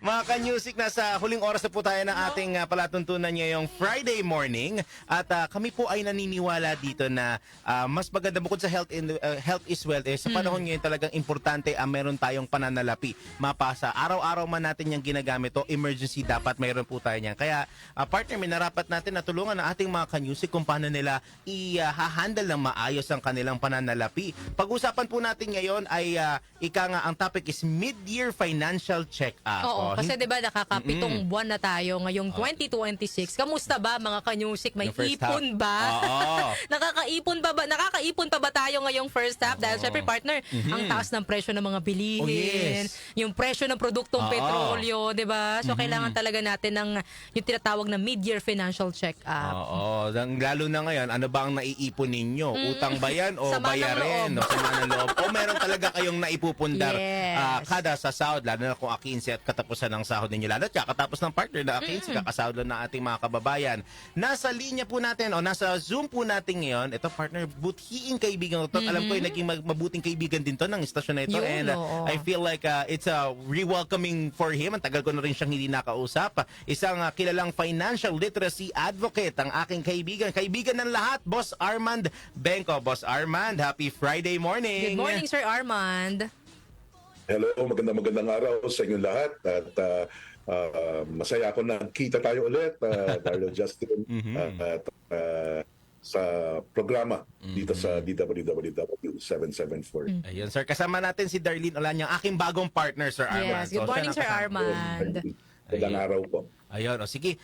Mga ka-music, nasa huling oras na po tayo ng ating palatuntunan ngayong Friday morning. At kami po ay naniniwala dito na mas maganda bukod sa health is wealth. Sa panahon ngayon talagang importante meron tayong pananalapi. Mapasa. Araw-araw man natin yung ginagamit o emergency dapat mayroon po tayo niyan. Kaya partner, minarapat natin na tulungan ang ating mga ka-music kung paano nila i-handle ng maayos ang kanilang pananalapi. Pag-usapan po natin ngayon ay ang topic is mid-year financial check-up. Oo, kasi 'di ba nakakapitong buwan na tayo ngayong 2026. Kamusta ba mga ka-music? May ipon ba? Nakakaipon pa ba tayo ngayong first half? Dahil syempre partner, ang taas ng presyo ng mga bilihin, yung presyo ng produktong petrolyo, 'di ba? So kailangan talaga natin ng yung tinatawag na mid-year financial check-up. Oo, lalo na ngayon, ano ba ang naiipon ninyo? Utang ba yan o Sama ng bayarin? O loob. sama ng loob? O meron talaga kayong naipupundar kada sa sahod, lalo na kung A15 at katapusan ng sahod ninyo. Lalo at kakatapos ng partner na A15, kakasahod lang ng ating mga kababayan. Nasa linya po natin o nasa Zoom po natin ngayon, ito partner, buthiing kaibigan ko. Alam ko yung naging mabuting kaibigan din to ng istasyon na ito. And I feel like it's a re-welcoming for him. Ang tagal ko na rin siyang hindi nakausap. Isang kilalang financial literacy advocate, ang aking kaibigan. Kaibigan ng lahat, Boss Armand Benco. Boss Armand, happy Friday morning. Good morning, Sir Armand. Hello, magandang araw sa inyong lahat at masaya ako na kita tayo ulit, Darlo Justin, at sa programa dito sa DWW 774. Ayun, sir. Kasama natin si Darlene Olanyang, aking bagong partner, Sir Armand. Yes, good morning, Sir Armand. Magandang araw po. Ayun, sige.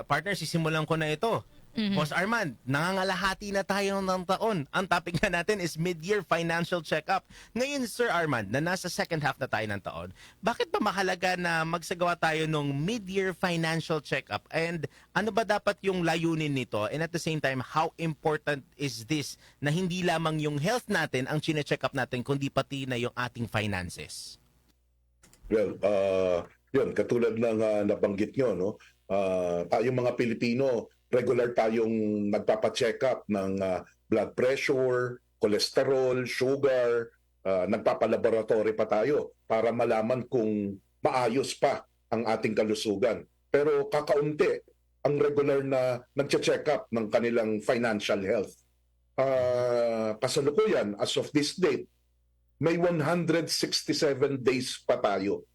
Partner, sisimulan ko na ito. Boss Armand, nangangalahati na tayo ng taon. Ang topic na natin is mid-year financial check-up. Ngayon, Sir Armand, na nasa second half na tayo ng taon, bakit ba mahalaga na magsagawa tayo ng mid-year financial check-up? And ano ba dapat yung layunin nito? And at the same time, how important is this na hindi lamang yung health natin ang chine-check up natin, kundi pati na yung ating finances? Well, yun, katulad ng nabanggit nyo, no? Tayong mga Pilipino, regular tayong nagpapacheck up ng blood pressure, cholesterol, sugar, nagpapalaboratory pa tayo para malaman kung maayos pa ang ating kalusugan. Pero kakaunti ang regular na nagche-check up ng kanilang financial health. Kasalukuyan, as of this date, may 167 days pa tayo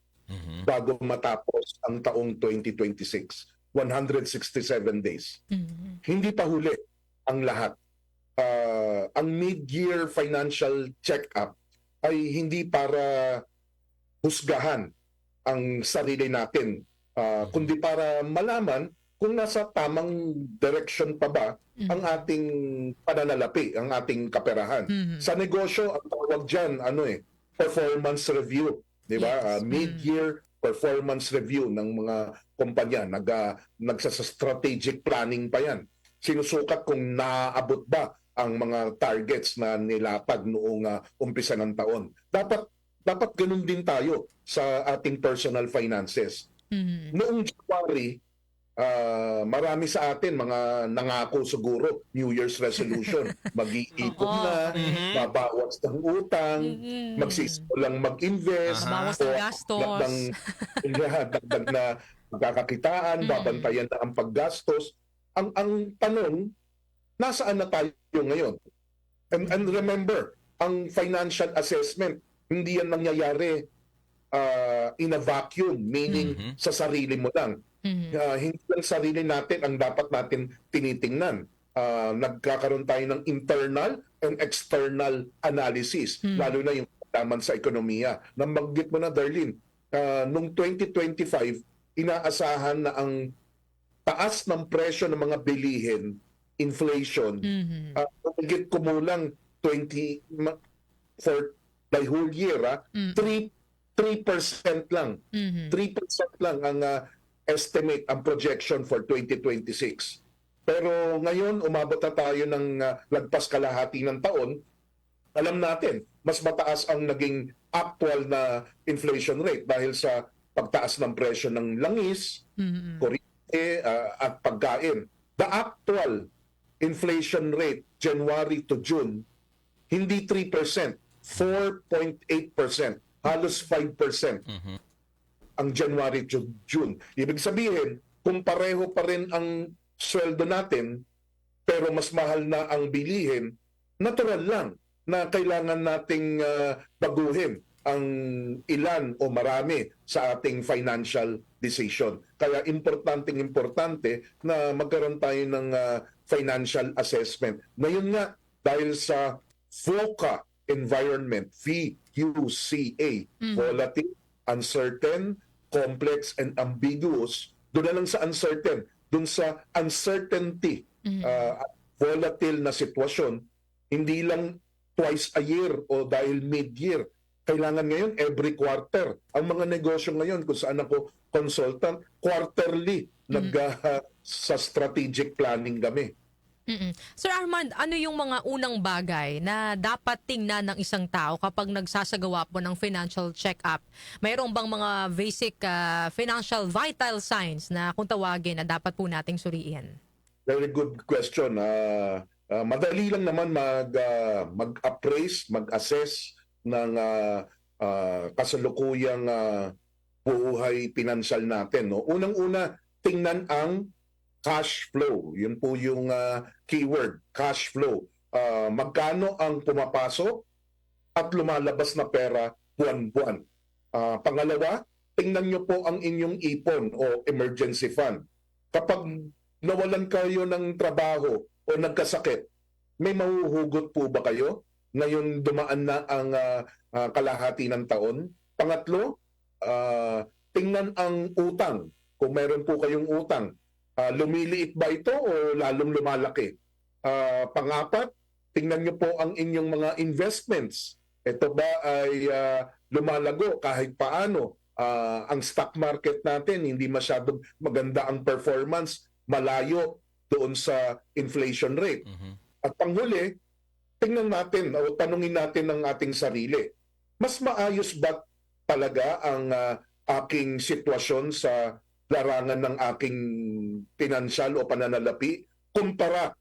bago matapos ang taong 2026. 167 days. Hindi pa huli ang lahat. Ang mid-year financial check-up ay hindi para husgahan ang sarili natin, kundi para malaman kung nasa tamang direction pa ba ang ating pananalapi, ang ating kaperahan. Sa negosyo, ang tawag dyan, performance review. Di ba? Mid-year performance review ng mga kumpanya. Nagsa-strategic planning pa yan. Sinusukat kung naaabot ba ang mga targets na nilatag noong umpisa ng taon. Dapat ganun din tayo sa ating personal finances. Noong January, marami sa atin mga nangako siguro New Year's resolution, mag-iipon na, babawas ng utang, magsisimulang mag-invest, babawas ng gastos, dagdag na magkakakitaan, babantayan na ang paggastos. Ang tanong, nasaan na tayo ngayon? And remember, ang financial assessment, hindi yan nangyayari in a vacuum, meaning sa sarili mo lang. Hindi lang sarili natin ang dapat natin tinitingnan. Nagkakaroon tayo ng internal and external analysis, lalo na yung laman sa ekonomiya. Nabanggit mo na, Darlene, noong 2025, inaasahan na ang taas ng presyo ng mga bilihin, inflation, higit kumulang 20 for the whole year, 3% lang. 3% lang ang estimate, ang projection for 2026. Pero ngayon, umabot na tayo ng lagpas kalahati ng taon. Alam natin, mas mataas ang naging actual na inflation rate dahil sa pagtaas ng presyo ng langis, kuryente, at pagkain. The actual inflation rate, January to June, hindi 3%, 4.8%, halos 5%. ang January to June. Ibig sabihin, kung pareho pa rin ang sweldo natin, pero mas mahal na ang bilihin, natural lang na kailangan nating baguhin ang ilan o marami sa ating financial decision. Kaya importante na magkaroon tayo ng financial assessment. Ngayon nga, dahil sa VUCA environment, VUCA, volatile, uncertain, complex, and ambiguous, doon na lang sa uncertain, doon sa uncertainty, volatile na sitwasyon, hindi lang twice a year o dahil mid-year. Kailangan ngayon every quarter. Ang mga negosyo ngayon, kung saan ako consultant, quarterly sa strategic planning kami. Sir Armand, ano yung mga unang bagay na dapat tingnan ng isang tao kapag nagsasagawa po ng financial check-up? Mayroon bang mga basic financial vital signs na kung tawagin na dapat po nating suriin? Very good question. Madali lang naman mag-appraise, mag-assess ng kasalukuyang buhay pinansyal natin. No? Unang-una, tingnan ang cash flow. Yun po yung keyword, cash flow. Magkano ang pumapasok at lumalabas na pera buwan-buwan. Pangalawa, tingnan nyo po ang inyong ipon o emergency fund. Kapag nawalan kayo ng trabaho o nagkasakit, may mahuhugot po ba kayo? Ngayon dumaan na ang kalahati ng taon. Pangatlo, tingnan ang utang. Kung meron po kayong utang, lumiliit ba ito o lalong lumalaki? Pangapat, tingnan nyo po ang inyong mga investments. Ito ba ay lumalago kahit paano? Ang stock market natin, hindi masyadong maganda ang performance, malayo doon sa inflation rate. At panghuli, tingnan natin o tanungin natin ang ating sarili. Mas maayos ba talaga ang aking sitwasyon sa larangan ng aking pinansyal o pananalapi kumpara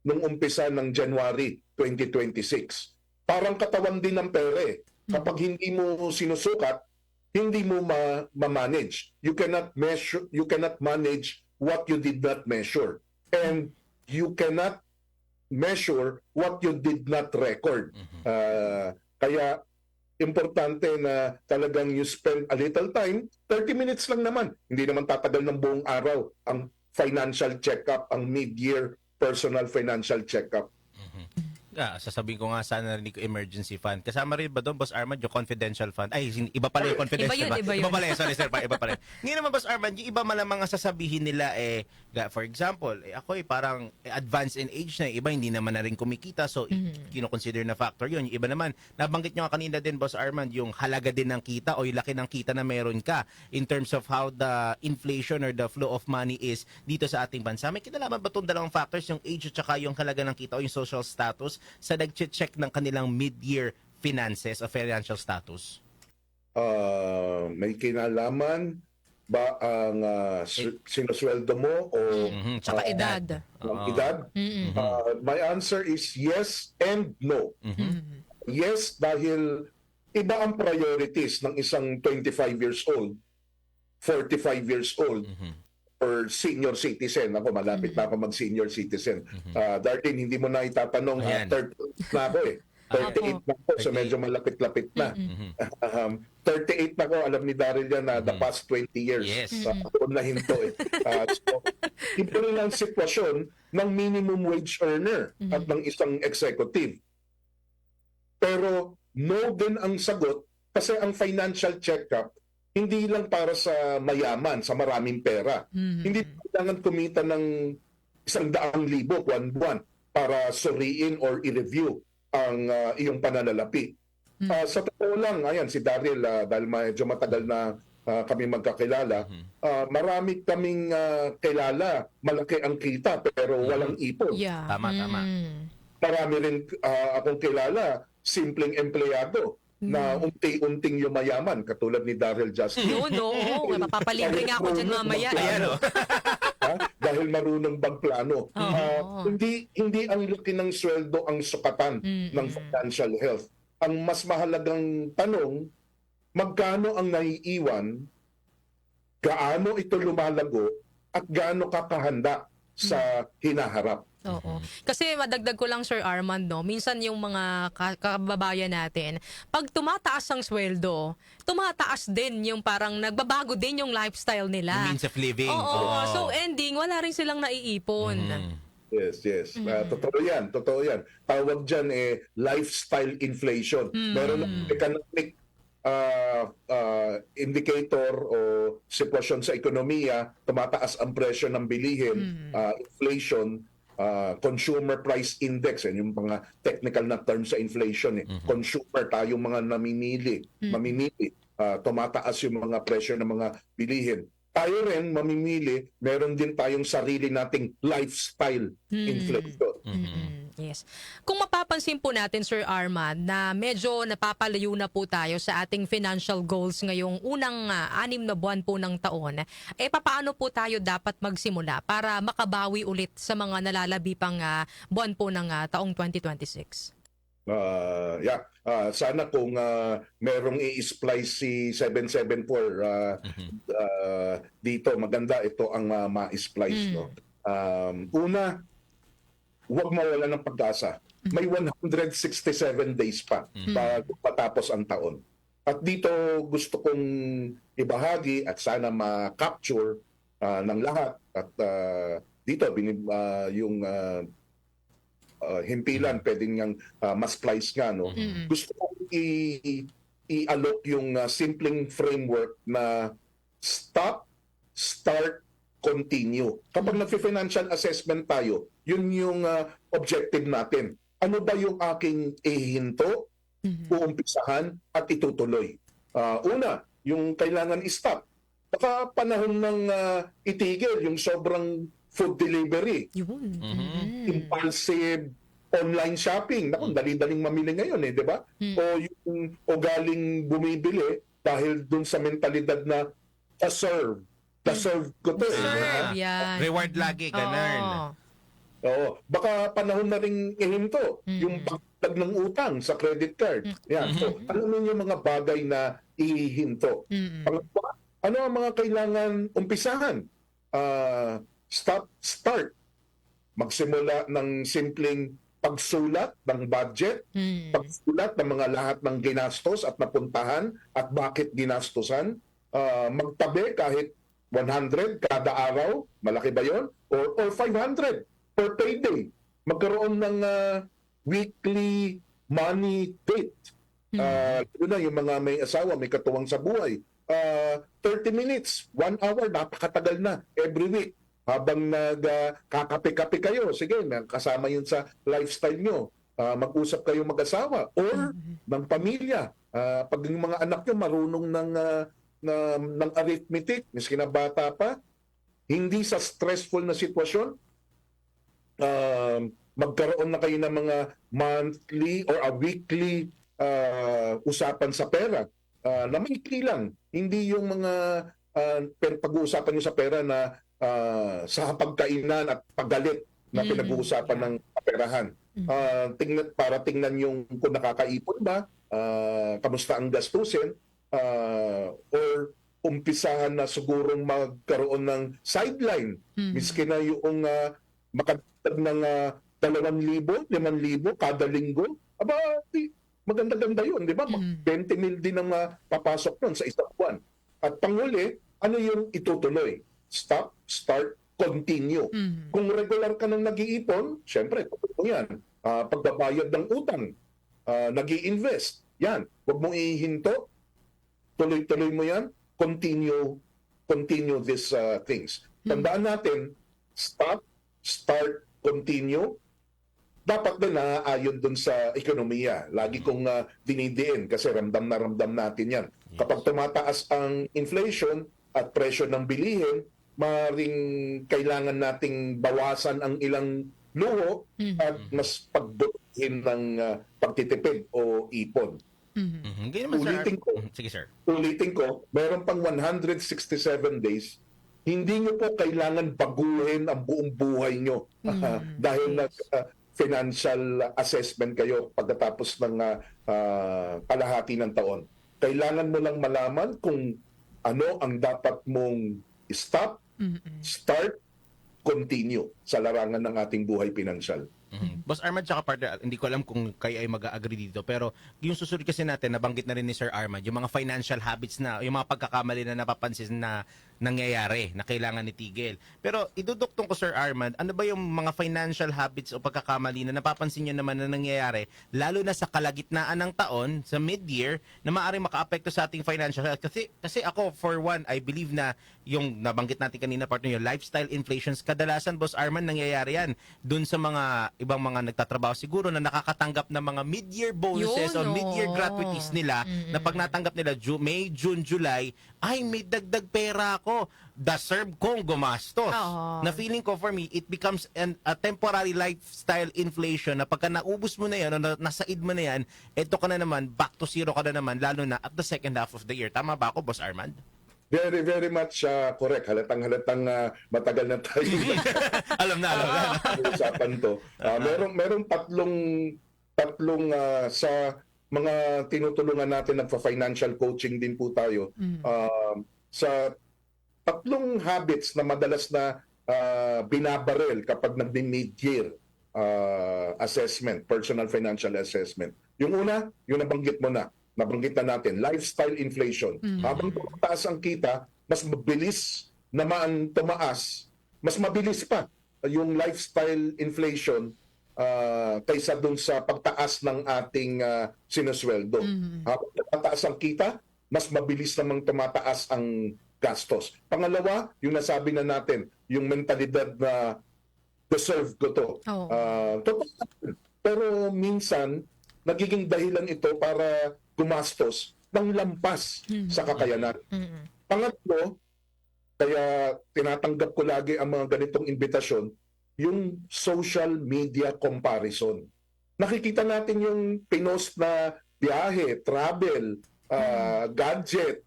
nung umpisa ng January 2026? Parang katawan din ng pere. Kapag hindi mo sinusukat, hindi mo ma-manage. You cannot manage what you did not measure. And you cannot measure what you did not record. Kaya importante na talagang you spend a little time, 30 minutes lang naman. Hindi naman tatagal ng buong araw ang financial check-up, ang mid-year personal financial check-up. Sasabihin ko nga sana narinig ko emergency fund. Kasama rin ba doon, Boss Armand, yung confidential fund? Ay, iba pala yung confidential. Iba pala yun. Sorry, sir. Iba pala yun. Ngayon naman, Boss Armand, yung iba malamang ang sasabihin nila for example, ako parang advanced in age na. Iba hindi naman na rin kumikita. So, kino-consider na factor yun. Yung iba naman, nabanggit nyo kanina din, Boss Armand, yung halaga din ng kita o yung laki ng kita na meron ka in terms of how the inflation or the flow of money is dito sa ating bansa. May kinalaman ba itong dalawang factors, yung age at saka yung halaga ng kita o yung social status sa nag-check ng kanilang mid-year finances o financial status? May kinalaman ba ang sinusweldo mo o tsaka edad? Edad? My answer is yes and no. Yes, dahil iba ang priorities ng isang 25 years old, 45 years old, or senior citizen. Ako, malapit na ako mag-senior citizen. Darlene, hindi mo na itatanong, 38 na ako 38 na ako, so medyo malapit-lapit na. 38 na ako, alam ni Daryl yan na the past 20 years. Yes. Na hinto So, ito rin ang sitwasyon ng minimum wage earner at ng isang executive. Pero no din ang sagot kasi ang financial check-up hindi lang para sa mayaman, sa maraming pera. Hindi kailangan kumita ng 100,000 buwan-buwan para suriin or i-review ang iyong pananalapi. Sa totoo lang, ayan, si Daryl, dahil medyo matagal na kami magkakilala, marami kaming kilala, malaki ang kita pero walang ipon. Yeah. Tama. Marami rin akong kilala, simpleng empleyado na unti-unting yumayaman katulad ni Daryl Justin. No. Mapapalibre nga ako dyan mamaya. Dahil marunong magplano. Hindi ang laki ng sweldo ang sukatan ng financial health. Ang mas mahalagang tanong, magkano ang naiiwan gaano ito lumalago at gaano kakahanda sa hinaharap. Oo. Kasi madagdag ko lang, Sir Armand, no, minsan yung mga kababayan natin, pag tumataas ang sweldo, tumataas din yung parang nagbabago din yung lifestyle nila. The means of living. Oo. So ending, wala rin silang naiipon. Yes. Totoo yan. Tawag dyan lifestyle inflation. Meron ng economic indicator o sitwasyon sa ekonomiya, tumataas ang presyo ng bilihin, inflation, consumer price index, yan yung mga technical na term sa inflation. Consumer, tayong mga mamimili, tumataas yung mga presyo ng mga bilihin. Tayo rin, mamimili, meron din tayong sarili nating lifestyle inflation. Yes. Kung mapapansin po natin, Sir Armand, na medyo napapalayo na po tayo sa ating financial goals ngayong unang 6 na buwan po ng taon, papaano po tayo dapat magsimula para makabawi ulit sa mga nalalabi pang buwan po ng taong 2026? Sana kung merong i-splice si 774 dito, maganda ito ang ma-splice. No? Una, huwag mawala ng pag-asa. May 167 days pa bago patapos ang taon. At dito gusto kong ibahagi at sana ma-capture ng lahat. At dito, yung himpilan, pwedeng niyang ma-splice nga. No? Gusto kong i-alok yung simpleng framework na stop, start, continue. Kapag nag-financial assessment tayo, yun yung objective natin. Ano ba yung aking ihinto, uumpisahan, at itutuloy? Una, yung kailangan i-stop. Baka panahon ng itigil, yung sobrang food delivery. Impulsive online shopping. Naku, dali-daling mamili ngayon di ba? O galing bumibili dahil dun sa mentalidad na deserve ko to. Reward lagi, ganun. Oo. Baka panahon na rin ihinto yung pagdag ng utang sa credit card. Yan. So, alam niyo mga bagay na ihinto. Pangalawa, ano ang mga kailangan umpisahan? Start. Magsimula ng simpleng pagsulat ng budget, pagsulat ng mga lahat ng ginastos at napuntahan at bakit ginastosan, magtabi kahit 100 kada araw, malaki ba yun? Or 500 per payday. Magkaroon ng weekly money date. Yun na, yung mga may asawa, may katuwang sa buhay. 30 minutes, 1 hour, napakatagal na every week. Habang nagkakape-kape kayo, sige, kasama yun sa lifestyle nyo. Mag-usap kayo mag-asawa or ng pamilya. Pag yung mga anak nyo marunong ng arithmetic, miski na bata pa, hindi sa stressful na sitwasyon, magkaroon na kayo ng mga monthly or a weekly usapan sa pera na maikli lang. Hindi yung mga pag-uusapan nyo sa pera na sa pagkainan at paggalit na pinag-uusapan ng perahan. Para tingnan yung kung nakakaipon ba, kamusta ang gastusin, or umpisahan na sigurong magkaroon ng sideline. Miski na yung makadagdag ng 2,000, 5,000 kada linggo. Aba, maganda-ganda yun, di ba? 20 mil din ang papasok nun sa isang buwan. At panghuli, ano yung itutuloy? Stop, start, continue. Kung regular ka nang nag-iipon, syempre, yan. Pagbabayad ng utang, nag-i-invest, yan. Huwag mong ihinto, tuloy-tuloy mo yan, continue these things. Tandaan natin, stop, start, continue, dapat din naaayon dun sa ekonomiya. Lagi kong dinidiin kasi ramdam na ramdam natin yan. Kapag tumataas ang inflation at presyo ng bilihin, maring kailangan nating bawasan ang ilang luho at mas pagbutin ng pagtitipid o ipon. Ulitin ko, meron pang 167 days, hindi nyo po kailangan baguhin ang buong buhay nyo dahil financial assessment kayo pagkatapos ng kalahati ng taon. Kailangan mo lang malaman kung ano ang dapat mong stop, start, continue sa larangan ng ating buhay pinansyal. Boss Armand tsaka partner, hindi ko alam kung kayo ay mag-agree dito, pero yung susunod kasi natin, nabanggit na rin ni Sir Armand, yung mga financial habits na, yung mga pagkakamali na napapansin na nangyayari, na kailangan itigil. Pero iduduktong ko, Sir Armand, ano ba yung mga financial habits o pagkakamali na napapansin nyo naman na nangyayari, lalo na sa kalagitnaan ng taon, sa mid-year, na maaaring maka-apekto sa ating financial health? Kasi ako, for one, I believe na yung nabanggit natin kanina, partner, yung lifestyle inflations, kadalasan, Boss Armand, nangyayari yan dun sa mga ibang mga nagtatrabaho siguro na nakakatanggap ng mga mid-year bonuses o mid-year gratuities nila na pag natanggap nila May, June, July, ay may dagdag pera ako. Deserve kong gumastos. Na feeling ko for me, it becomes a temporary lifestyle inflation na pagka naubos mo na yan o nasaid mo na yan, eto ka na naman, back to zero ka na naman, lalo na at the second half of the year. Tama ba ako, Boss Armand? Very, very much correct. Halatang matagal na tayo. alam na. Usapan to. Merong tatlong sa mga tinutulungan natin, nagfa-financial coaching din po tayo. Sa tatlong habits na madalas na binabaril kapag nagdi-mid-year assessment, personal financial assessment. Yung una, yung nabanggit na natin, lifestyle inflation. Habang tumataas ang kita, mas mabilis naman tumaas, mas mabilis pa yung lifestyle inflation kaysa dun sa pagtaas ng ating sinusweldo. Habang tumataas ang kita, mas mabilis namang tumataas ang gastos. Pangalawa, yung nasabi na natin, yung mentalidad na deserve ko to. Totoo. Pero minsan, nagiging dahilan ito para gumastos ng lampas sa kakayanan. Pangatlo, kaya tinatanggap ko lagi ang mga ganitong imbitasyon, yung social media comparison. Nakikita natin yung pinost na biyahe, travel, gadget,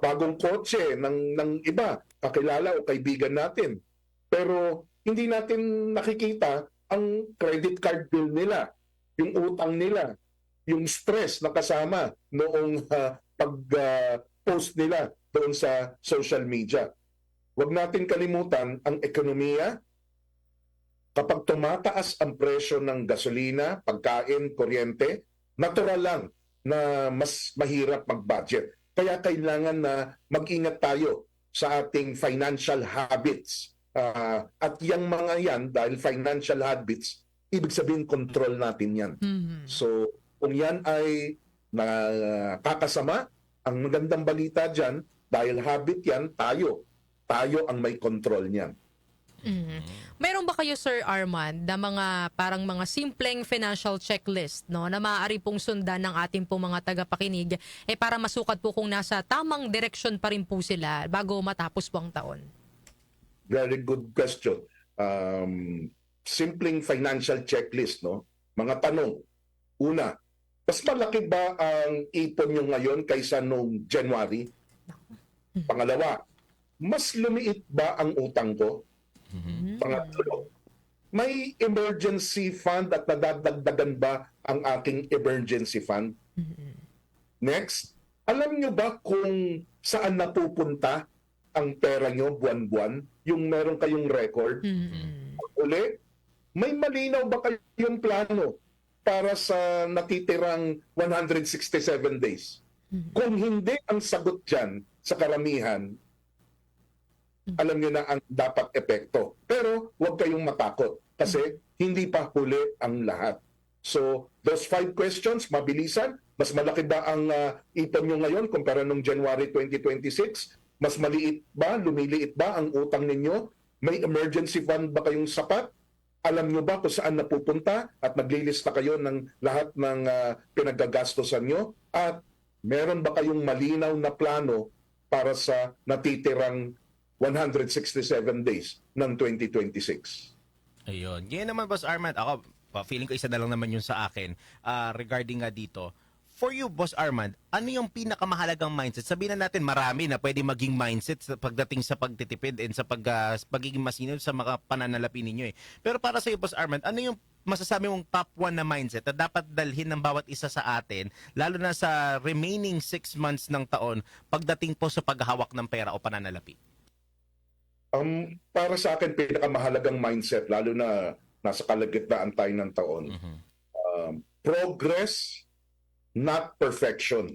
bagong kotse ng iba, kakilala o kaibigan natin. Pero hindi natin nakikita ang credit card bill nila, yung utang nila, yung stress na kasama noong pag-post nila doon sa social media. Huwag natin kalimutan ang ekonomiya. Kapag tumataas ang presyo ng gasolina, pagkain, kuryente, natural lang na mas mahirap mag-budget. Kaya kailangan na mag-ingat tayo sa ating financial habits. At yung mga yan, dahil financial habits, ibig sabihin control natin yan. So, kung yan ay nakakasama, ang magandang balita dyan, dahil habit yan, tayo ang may control niyan. Meron ba kayo, Sir Armand, na mga parang mga simpleng financial checklist, no, na maaari pong sundan ng ating pong mga tagapakinig para masukat po kung nasa tamang direksyon pa rin po sila bago matapos po ang taon? Very good question. Simpleng financial checklist, no? Mga tanong. Una, mas malaki ba ang ipon nyo ngayon kaysa noong January? Pangalawa, mas lumiit ba ang utang ko? Pangatlo, may emergency fund at nadadagdagan ba ang aking emergency fund? Next, alam nyo ba kung saan napupunta ang pera nyo buwan-buwan? Yung meron kayong record? Uli, may malinaw ba kayong plano para sa natitirang 167 days? Kung hindi ang sagot dyan sa karamihan, alam niyo na ang dapat epekto. Pero huwag kayong matakot kasi hindi pa huli ang lahat. So, those 5 questions, mabilisan. Mas malaki ba ang ipon nyo ngayon kumpara nung January 2026? Mas maliit ba, lumiliit ba ang utang ninyo? May emergency fund ba kayong sapat? Alam nyo ba kung saan napupunta? At naglilista kayo ng lahat ng pinagagastosan nyo? At meron ba kayong malinaw na plano para sa natitirang 167 days ng 2026? Ayun. Ganyan naman, Boss Armand. Ako, feeling ko isa na lang naman yun sa akin regarding nga dito. For you, Boss Armand, ano yung pinakamahalagang mindset? Sabihin na natin marami na pwede maging mindset pagdating sa pagtitipid and sa pagiging masinop sa mga pananalapi ninyo eh. Pero para sa iyo, Boss Armand, ano yung masasabi mong top 1 na mindset na dapat dalhin ng bawat isa sa atin, lalo na sa remaining 6 months ng taon, pagdating po sa paghahawak ng pera o pananalapi? Para sa akin, pinakamahalagang mindset, lalo na nasa kalagitnaan tayo ng taon, progress, not perfection.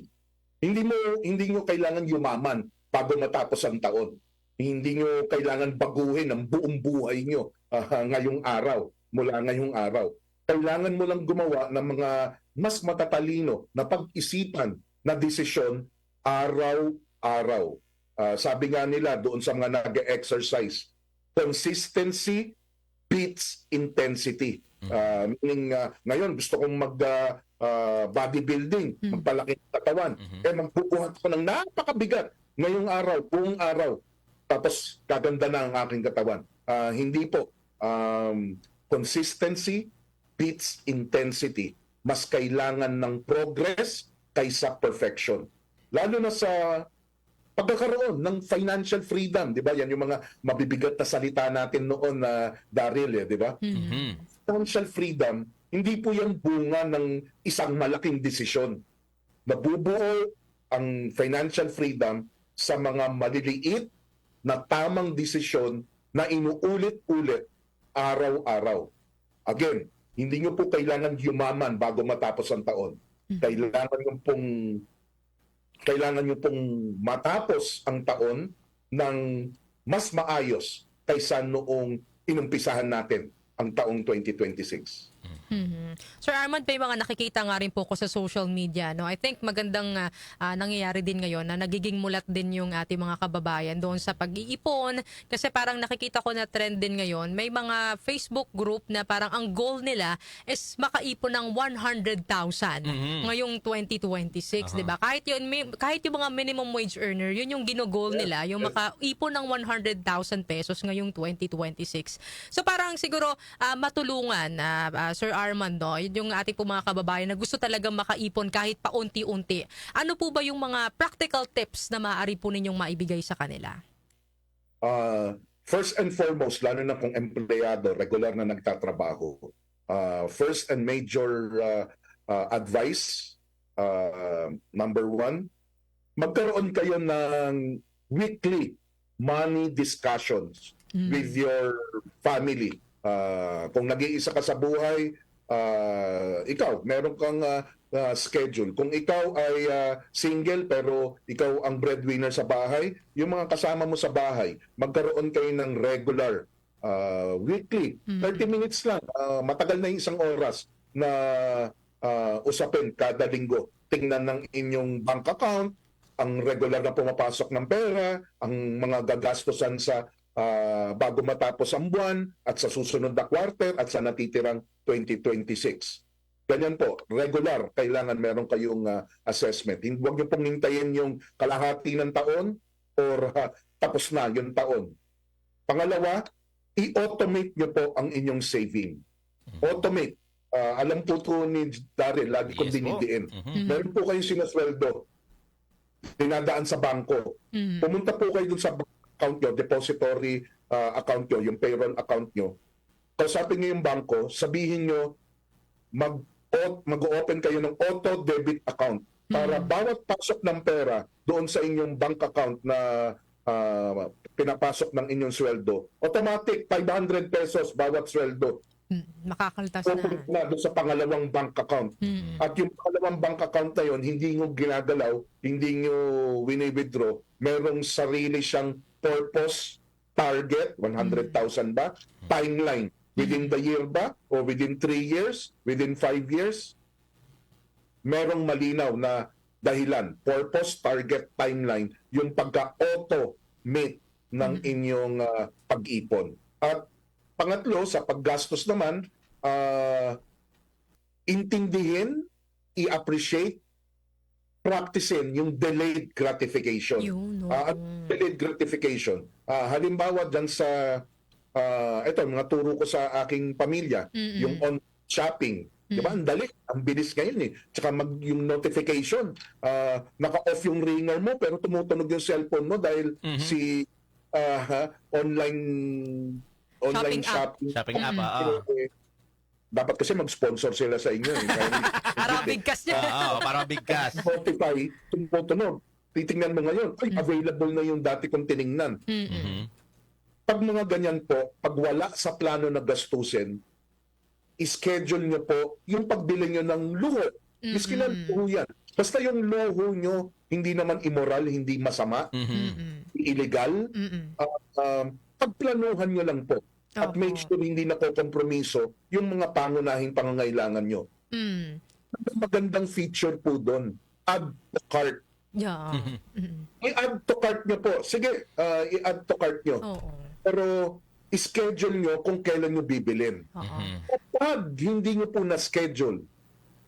Hindi nyo kailangan yumaman bago matapos ang taon. Hindi nyo kailangan baguhin ang buong buhay nyo ngayong araw, mula ngayong araw. Kailangan mo lang gumawa ng mga mas matatalino na pag-isipan na desisyon araw-araw. Sabi nga nila doon sa mga nag-exercise, consistency beats intensity. Meaning, ngayon gusto kong bodybuilding, magpalaki ng katawan. Magbubuhat ko ng napakabigat ngayong araw, buong araw. Tapos gaganda na ang aking katawan. Hindi po. Consistency beats intensity. Mas kailangan ng progress kaysa perfection. Lalo na sa pagkakaroon ng financial freedom, di ba? Yan yung mga mabibigat na salita natin noon na Daryl, di ba? Financial freedom, hindi po yan bunga ng isang malaking desisyon. Nabubuo ang financial freedom sa mga maliliit na tamang desisyon na inuulit-ulit araw-araw. Again, hindi nyo po kailangan yumaman bago matapos ang taon. Kailangan nyo pong matapos ang taon ng mas maayos kaysa noong inumpisahan natin ang taong 2026. Sir Armand, may mga nakikita nga rin po ko sa social media. No? I think magandang nangyayari din ngayon na nagiging mulat din yung ating mga kababayan doon sa pag-iipon. Kasi parang nakikita ko na trend din ngayon. May mga Facebook group na parang ang goal nila is makaipon ng 100,000 ngayong 2026. Diba? Kahit yung mga minimum wage earner, yun yung ginogol nila, yung makaipon ng 100,000 pesos ngayong 2026. So parang siguro matulungan, Sir Armand, no? Yung ating po mga kababayan na gusto talagang makaipon kahit paunti-unti. Ano po ba yung mga practical tips na maaari po ninyong maibigay sa kanila? First and foremost, lalo na kung empleyado, regular na nagtatrabaho, first and major advice, number 1, magkaroon kayo ng weekly money discussions with your family. Kung nag-iisa ka sa buhay, ikaw, meron kang schedule. Kung ikaw ay single pero ikaw ang breadwinner sa bahay, yung mga kasama mo sa bahay, magkaroon kayo ng regular, weekly, 30 minutes lang. Matagal na yung isang oras na usapin kada linggo. Tingnan ng inyong bank account, ang regular na pumapasok ng pera, ang mga gagastosan sa bago matapos ang buwan at sa susunod na quarter at sa natitirang 2026. Ganyan po, regular, kailangan meron kayong assessment. Huwag niyo pong hintayin yung kalahati ng taon or tapos na yung taon. Pangalawa, i-automate niyo po ang inyong saving. Automate. Alam po ito ni Daryl, lagi kong dinidiin. Meron po kayong sinasweldo, dinadaan sa bangko. Pumunta po kayo dun sa account nyo, depository account nyo, yung payroll account nyo. Kausapin nyo yung bangko, sabihin nyo, mag-open kayo ng auto-debit account para bawat pasok ng pera doon sa inyong bank account na pinapasok ng inyong sweldo, automatic 500 pesos bawat sweldo. Makakaltas na doon sa pangalawang bank account. At yung pangalawang bank account na yun, hindi nyo ginagalaw, hindi nyo wini-withdraw, merong sarili siyang purpose, target, 100,000 ba? Timeline, within the year ba? O within 3 years? Within 5 years? Merong malinaw na dahilan, purpose, target, timeline, yung pagka-automate ng inyong pag-ipon. At pangatlo, sa paggastos naman, intindihin, i-appreciate, practicein yung delayed gratification. Delayed gratification. Halimbawa dyan sa, ito, mga turo ko sa aking pamilya, yung on shopping. Di ba? Ang dali. Ang bilis ngayon eh. Tsaka yung notification, naka-off yung ringer mo pero tumutunog yung cellphone mo dahil si online shopping Shopping app, dapat kasi mag-sponsor sila sa inyo. Para bigkas niya. Para bigkas. Spotify, tumutunog. Titingnan mo ngayon, available na yung dati kong tiningnan. Pag mga ganyan po, pag wala sa plano na gastusin, schedule nyo po yung pagbili nyo ng luho. Miski na luho yan. Basta yung luho nyo, hindi naman immoral, hindi masama, illegal. Pagplanuhan nyo lang po. At make sure hindi nakokompromiso yung mga pangunahing pangangailangan nyo. Magandang feature po doon. Add to cart. Yeah. I-add to cart nyo po. Sige, i-add to cart nyo. Pero schedule nyo kung kailan nyo bibilin. Kapag hindi nyo po na-schedule,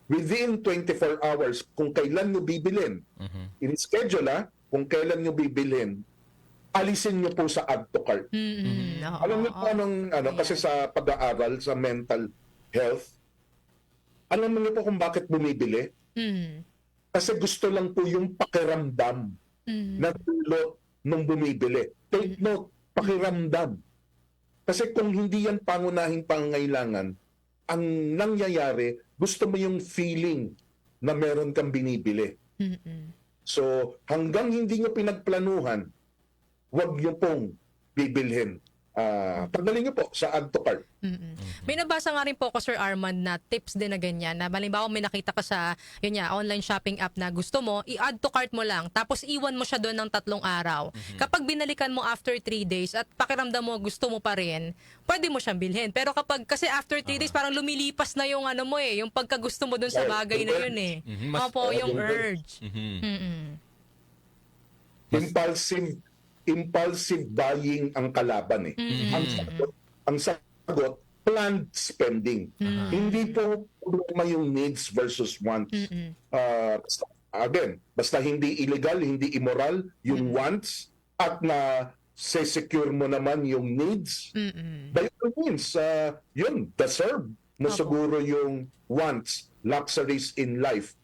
within 24 hours kung kailan nyo bibilin, in-schedule kung kailan nyo bibilin, alisin nyo po sa add to cart. Alam niyo po kasi sa pag-aaral sa mental health, alam niyo po kung bakit bumibili? Kasi gusto lang po yung pakiramdam na dulot nung bumibili. Take note, pakiramdam. Kasi kung hindi yan pangunahing pangangailangan, ang nangyayari, gusto mo yung feeling na meron kang binibili. So, hanggang hindi nyo pinagplanuhan, huwag nyo pong bibilhin. Tanggalin nyo po sa add to cart. May nabasa nga rin po ko, Sir Armand, na tips din na ganyan. Na halimbawa may nakita ka sa online shopping app na gusto mo, i-add to cart mo lang, tapos iwan mo siya doon ng 3 araw. Kapag binalikan mo after 3 days at pakiramdam mo gusto mo pa rin, pwede mo siyang bilhin. Pero kasi after 3 days, parang lumilipas na yung yung pagkagusto mo doon sa bagay na yun eh. Opo, yung urge. Impulsive buying ang kalaban eh. Ang sagot, planned spending. Hindi po problema yung needs versus wants. Basta hindi illegal, hindi immoral yung wants at na secure mo naman yung needs. By all means, yun, deserve mo siguro yung wants, luxuries in life.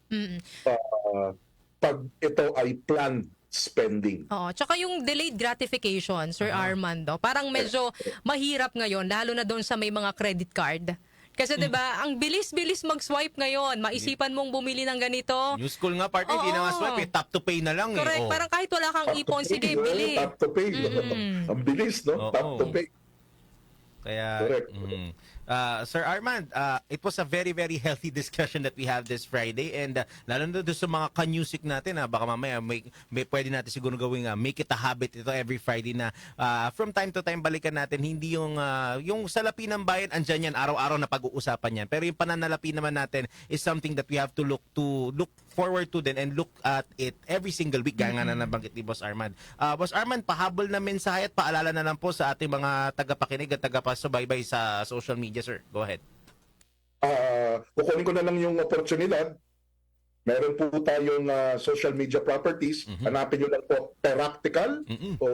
Pag ito ay planned spending. Tsaka yung delayed gratification, Sir Armando, parang medyo mahirap ngayon, lalo na doon sa may mga credit card. Kasi 'di ba, ang bilis-bilis mag-swipe ngayon. Maisipan mong bumili ng ganito. New school nga partner, hindi na nga swipe, tap to pay na lang. Correct, parang kahit wala kang ipon, sige, bili. Tap to pay. Ang bilis, no? Tap to pay. Kaya, correct. Sir Armand, it was a very, very healthy discussion that we have this Friday, and lalo na doon sa mga ka-music natin, baka mamaya may pwede natin siguro gawing make it a habit ito every Friday na from time to time balikan natin, hindi yung salapi ng bayan, andyan yan, araw-araw na pag-uusapan yan. Pero yung pananalapi naman natin is something that we have to look forward to din and look at it every single week, gaya nga na nabanggit ni Boss Armand. Boss Armand, pahabol na mensahe at paalala na lang po sa ating mga tagapakinig at tagapasubaybay sa social media, sir. Go ahead. Kukunin ko na lang yung oportunidad. Meron po tayong social media properties. Hanapin nyo lang po Peractical. O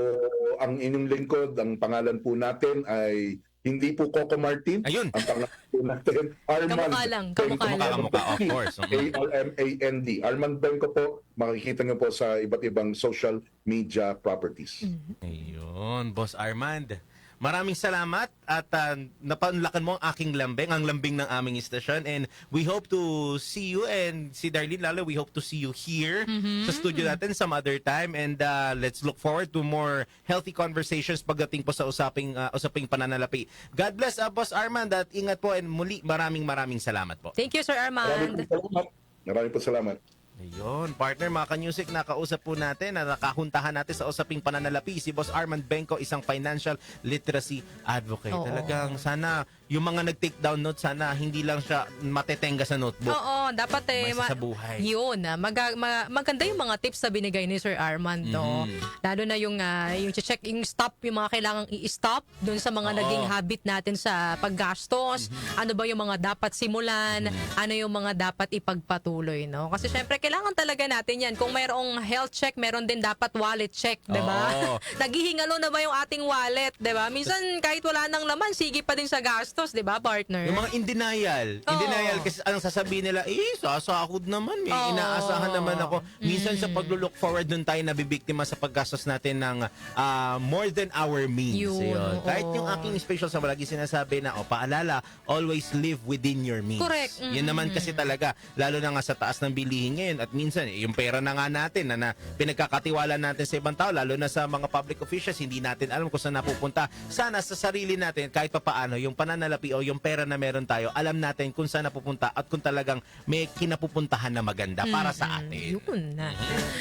ang inyong lingkod, ang pangalan po natin ay hindi po Coco Martin. Ayun. Ang pangalan po natin, Armand. Kamukha of course. Armand. Armand Benco po. Makikita nyo po sa iba't ibang social media properties. Ayun, Boss Armand. Maraming salamat at napaunlakan mo ang aking lambing, ang lambing ng aming istasyon, and we hope to see you, and si Darlene lalo, we hope to see you here sa studio natin some other time, and let's look forward to more healthy conversations pagdating po sa usaping pananalapi. God bless, Boss Armand, at ingat po, and muli maraming salamat po. Thank you, Sir Armand. Maraming po salamat. Ayun, partner, mga ka-music, nakausap po natin na nakahuntahan natin sa usaping pananalapi si Boss Armand Benco, isang financial literacy advocate. Talagang sana yung mga nag-take down notes, sana hindi lang siya matetenga sa notebook. Oo, dapat sa buhay. Yun, maganda yung mga tips na binigay ni Sir Armand, no? Lalo na yung check, yung stop, yung mga kailangang i-stop dun sa mga naging habit natin sa paggastos. Ano ba yung mga dapat simulan? Ano yung mga dapat ipagpatuloy, no? Kasi syempre, kailangan talaga natin yan. Kung mayroong health check, meron din dapat wallet check, di ba? Naghihingalo na ba yung ating wallet, di ba? Minsan, kahit wala nang laman, sige pa din sa gastos. gastos, di ba, partner? Yung mga in denial. In Oo. denial kasi anong sasabihin nila, sasahod naman. May Oo. inaasahan naman ako. Minsan sa pag-look forward dun tayo nabibiktima sa paggastos natin ng more than our means. Yun, oo. Kahit yung aking special sa malagi sinasabi na, paalala, always live within your means. Correct. Yun naman kasi talaga, lalo na nga sa taas ng bilihin ngayon. At minsan, yung pera na nga natin na pinagkakatiwala natin sa ibang tao, lalo na sa mga public officials, hindi natin alam kung saan napupunta. Sana sa sarili natin, kahit pa paano, yung pananalapi o yung pera na meron tayo, alam natin kung saan napupunta at kung talagang may kinapupuntahan na maganda para sa atin. Yun na.